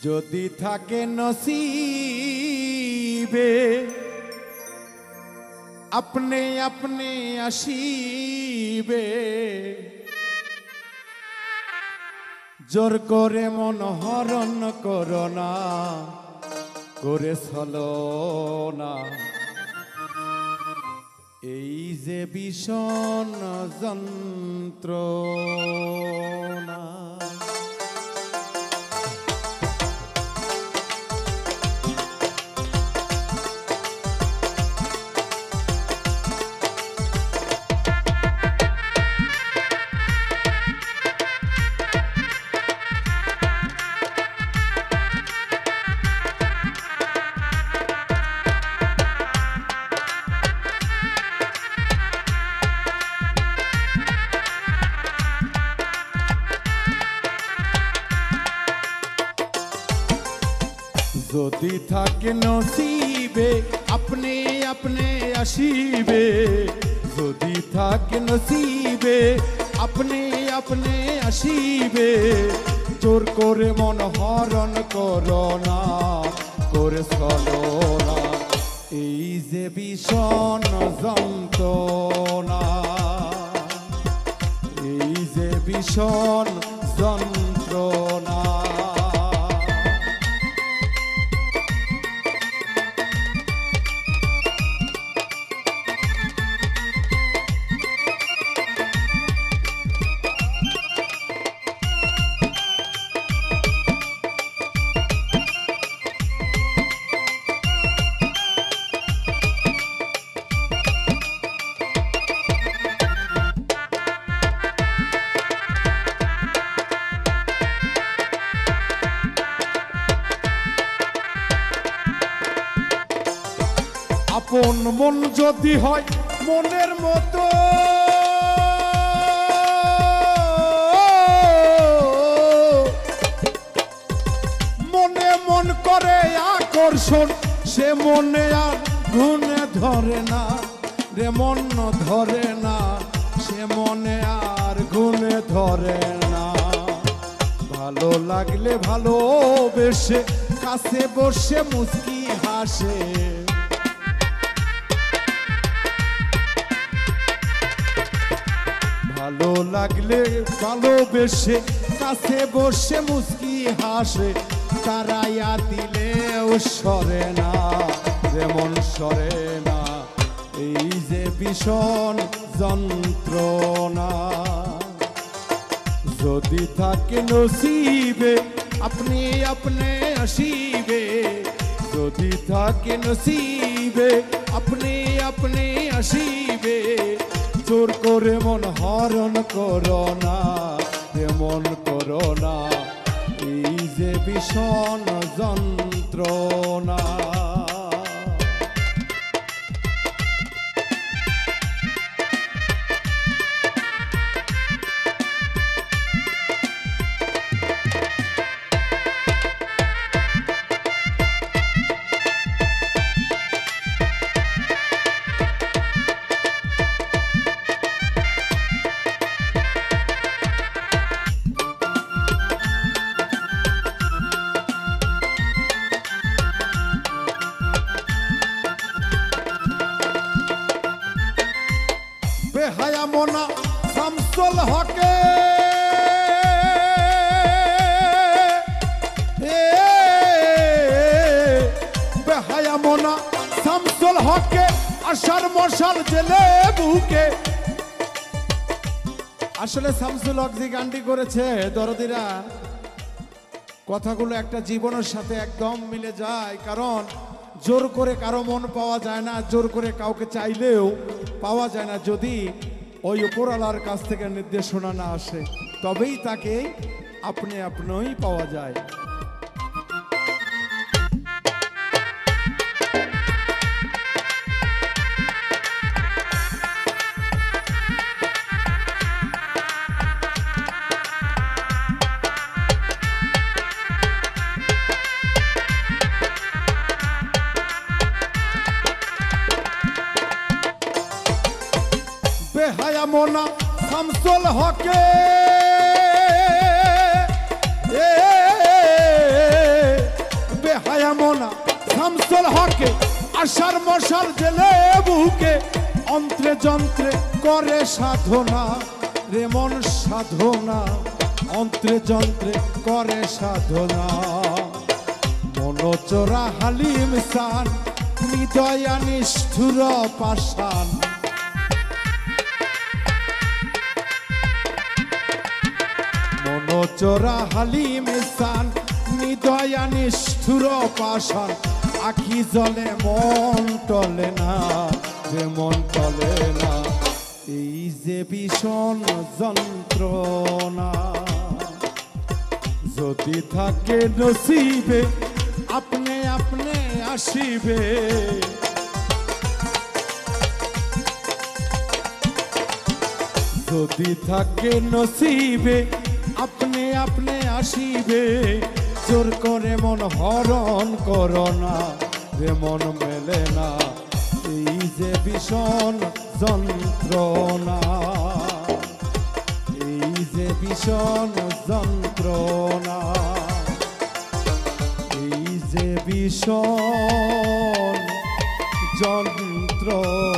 যদি থাকে নসিবে আপনি আপনি আসিবে, জোর করে মন হরণ করো না, করে চলো না। এই যে ভীষণ যন্ত্রণা। যদি থাকে নসিবে আপনি আপনি আসিবে, যদি থাকে নসিবে আপনি আপনি আসিবে, জোর করে মন হরণ করো না, করে চলো না। এই যে ভীষণ যন্ত্রণা, এই যে ভীষণ যন্ত্রণা। আপন মন যদি হয় মনের মতো, মনে মন করে আকর্ষণ, সে মনে আর গুণে ধরে না রে, মন ধরে না, সে মনে আর গুণে ধরে না। ভালো লাগলে ভালোবেসে কাছে বসে মুচকি হাসে, ভালো লাগলে ভালোবেসে কাছে বসে মুচকি হাসে, তারাইয়া দিলেও সরে না রে, মন সরে না। এই যে ভীষণ যন্ত্রণা। যদি থাকে নসিবে আপনি আপনি আসিবে, যদি থাকে নসিবে আপনি আপনি আসিবে, জোর করে মন হরণ করো না, মন করো না। এই যে ভীষণ যন্ত্রণা। বেহায়া মোনা শামসুল হকে, বেহায়া মোনা শামসুল হকে, আশার মশাল জেলে বুকে। আসলে শামসুল হক যে গানটি করেছে দরদিরা, কথাগুলো একটা জীবনের সাথে একদম মিলে যায়। কারণ জোর করে কারো মন পাওয়া যায় না, জোর করে কাউকে চাইলেও পাওয়া যায় না। যদি ওই উপরওয়ালার কাছ থেকে নির্দেশনা না আসে, তবেই তাকে আপনি আপনিই পাওয়া যায়। বেহায়া মোনা শামসুল হকে, ছায়ামোনা শামসুল হকে আশার মশাল জেলে বুকে অন্ত্রে যন্ত্রে করে সাধনা রে মন সাধনা অন্ত্রে যন্ত্রে করে সাধনা মনোচরা হালিম সান হৃদয়া নিষ্ঠুর পাষাণ মনোচরা হালিম সান হৃদয়া নিষ্ঠুর পাষাণ আখি জলে মন টলে না যে মন টলে না এই যে ভীষণ যন্ত্রণা যদি থাকে নসিবে আপনি আপনি আসিবে যদি থাকে নসিবে আপনি আপনি আসিবে জোর করে মন হরণ করো না রে মন মেলে না এই যে ভীষণ যন্ত্রণা এই যে ভীষণ যন্ত্রণা এই যে ভীষণ যন্ত্রণা